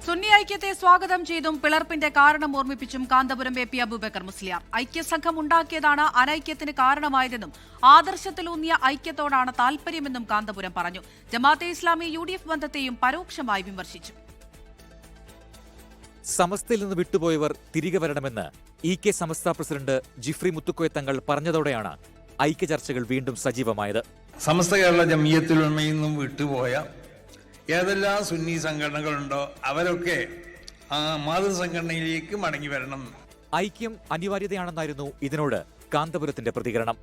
സുന്നി ഐക്യത്തെ സ്വാഗതം ചെയ്തും പിളർപ്പിന്റെ കാരണം ഓർമ്മിപ്പിച്ചും കാന്തപുരം എ പി അബൂബക്കർ മുസ്ലിയാർ ഐക്യസംഘം ഉണ്ടാക്കിയതാണ് അനൈക്യത്തിന് കാരണമായതെന്നും ആദർശത്തിലൂന്നിയ ഐക്യത്തോടാണ് താൽപര്യമെന്നും കാന്തപുരം പറഞ്ഞു. ജമാഅത്തെ ഇസ്ലാമി UDF ബന്ധത്തെയും പരോക്ഷമായി വിമർശിച്ചു. സമസ്തയിൽ നിന്ന് വിട്ടുപോയവർ തിരികെ വരണമെന്ന് EK സമസ്ത പ്രസിഡന്റ് ജിഫ്രി മുത്തുക്കോയ തങ്ങൾ പറഞ്ഞതോടെയാണ് ഐക്യ ചർച്ചകൾ വീണ്ടും സജീവമായത്. സമസ്ത കേരള ജമിയത്തുൽ ഉലമയിൽ നിന്നും വിട്ടുപോയ ഏതെല്ലാം സുന്നി സംഘടനകളുണ്ടോ അവരൊക്കെ മാതൃസംഘടനയിലേക്ക് മടങ്ങി വരണം. ഐക്യം അനിവാര്യതയാണെന്നായിരുന്നു ഇതിനോട് കാന്തപുരത്തിന്റെ പ്രതികരണം.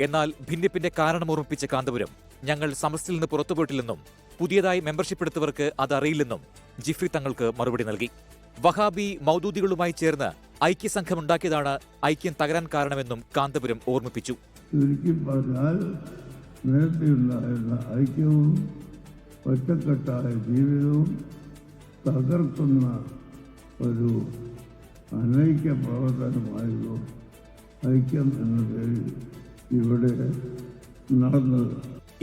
എന്നാൽ ഭിന്നിപ്പിന്റെ കാരണം ഓർമ്മിപ്പിച്ച കാന്തപുരം ഞങ്ങൾ സമസ്തയിൽ നിന്ന് പുറത്തുപോയിട്ടില്ലെന്നും പുതിയതായി മെമ്പർഷിപ്പ് എടുത്തവർക്ക് അതറിയില്ലെന്നും ജിഫ്രി തങ്ങൾക്ക് മറുപടി നൽകി. വഹാബി മൗദൂദികളുമായി ചേർന്ന് ഐക്യസംഘമുണ്ടാക്കിയതാണ് ഐക്യം തകരാൻ കാരണമെന്നും കാന്തപുരം ഓർമ്മിപ്പിച്ചു. ഐക്യവും ഒറ്റക്കെട്ടായ ജീവിതവും തകർക്കുന്ന ഒരു അനൈക്യ പ്രവർത്തനമായിരുന്നു ഐക്യം എന്ന പേരിൽ ഇവിടെ നടന്നത്.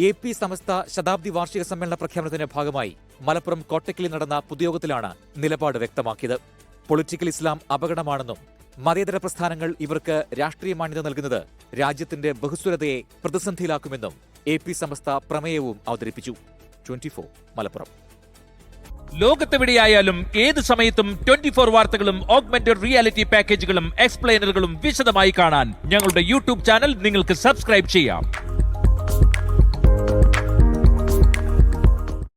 AP സമസ്ത ശതാബ്ദി വാർഷിക സമ്മേളന പ്രഖ്യാപനത്തിന്റെ ഭാഗമായി മലപ്പുറം കോട്ടക്കലിൽ നടന്ന പൊതുയോഗത്തിലാണ് നിലപാട് വ്യക്തമാക്കിയത്. പൊളിറ്റിക്കൽ ഇസ്ലാം അപകടമാണെന്നും മതേതര പ്രസ്ഥാനങ്ങൾ ഇവർക്ക് രാഷ്ട്രീയ മാന്യത നൽകുന്നത് രാജ്യത്തിന്റെ ബഹുസ്വരതയെ പ്രതിസന്ധിയിലാക്കുമെന്നും AP സമസ്ത പ്രമേയവും അവതരിപ്പിച്ചു. 24 മലപ്പുറം. ലോകത്തെവിടെയായാലും ഏത് സമയത്തും 24 വാർത്തകളും ഓഗ്മെന്റഡ് റിയാലിറ്റി പാക്കേജുകളും എക്സ്പ്ലെയിനറുകളും വിശദമായി കാണാൻ ഞങ്ങളുടെ YouTube ചാനൽ നിങ്ങൾക്ക് സബ്സ്ക്രൈബ് ചെയ്യാം.